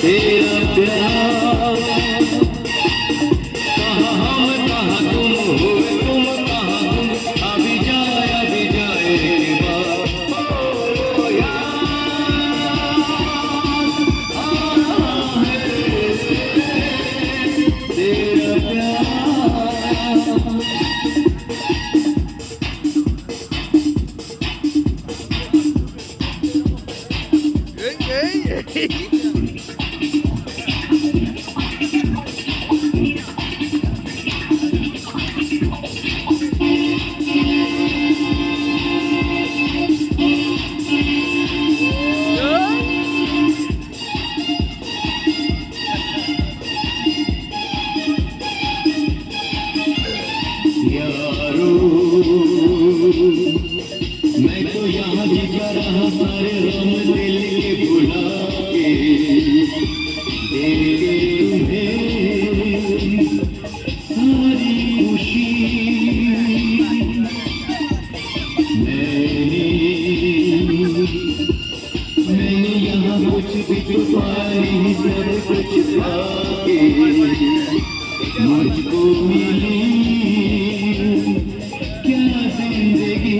तेरा प्यार कहाँ हम कहाँ तुम हुए तुम कहाँ हम अभी जाए के बाद ओ याद आ रहा है तेरा प्यार मैं तो यहाँ जीता रहा सारे गम दिल के भुला के दे तुम्हें सारी खुशी मैंने यहाँ कुछ भी छुपा नहीं सब कुछ पाके मुझको मिली क्या जिंदगी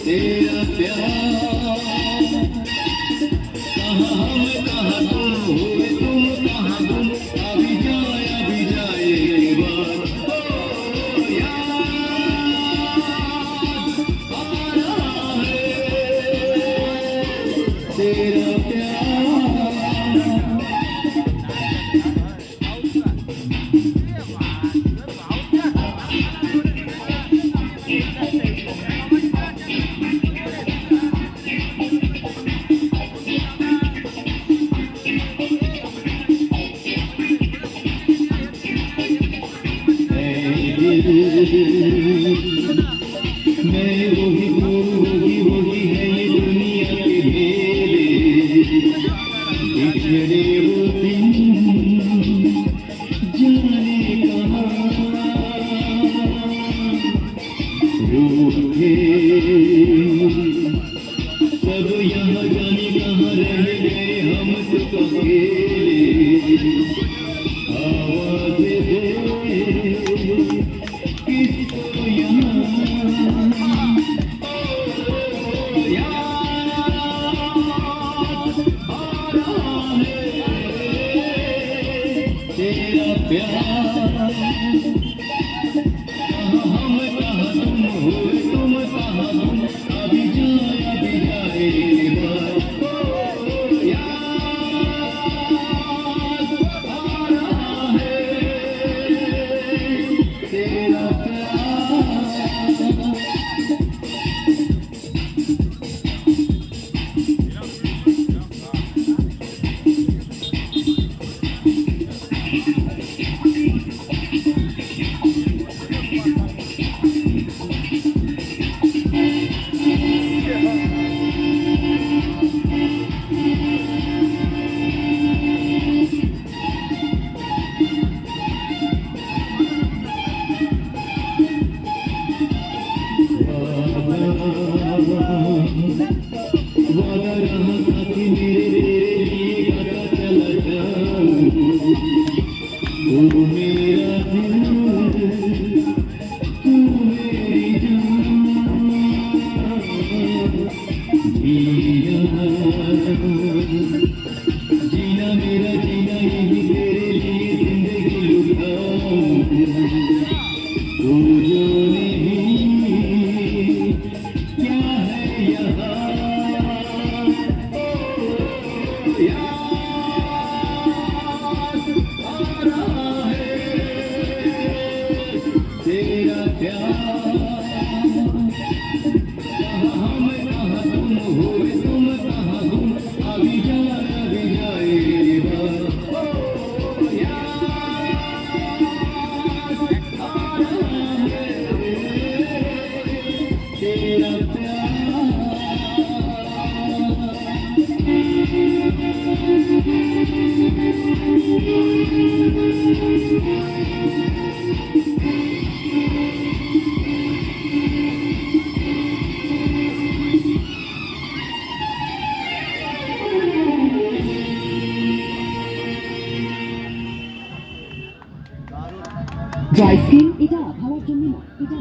तेरा प्यार कहाँ हम कहाँ तुम हुए तुम कहाँ तुम अभी जाए के बाद ओ याद आ रहा है तेरा प्यार मैं वही है ये दुनिया के मेरे बिछड़े वो दिन जाने कहाँ रूठे सब यहाँ जाने कहाँ रह गए हम तो अकेले आवाज़ दे किसको यहाँ तेरा प्यार कहाँ हम कहाँ तुम हुए तुम कहाँ हम अभी जाए के बाद ओ याद आ रहा है तेरा प्यार वादा रहा साथी मेरे लिए गाता चला जाऊं तू मेरा दिल तू मेरी जान जीना मेरा जीना यही तेरे लिए जिंदगी लुटाऊं तू जो नहीं क्या है यहाँ याद आ रहा है तेरा प्यार कहाँ हम कहाँ तुम हुए तुम कहाँ हम अभी जाए के बाद ओ याद आ रहा है तेरा प्यार ড্রাই স্কিন এটা আবহাওয়ার জন্য না, এটা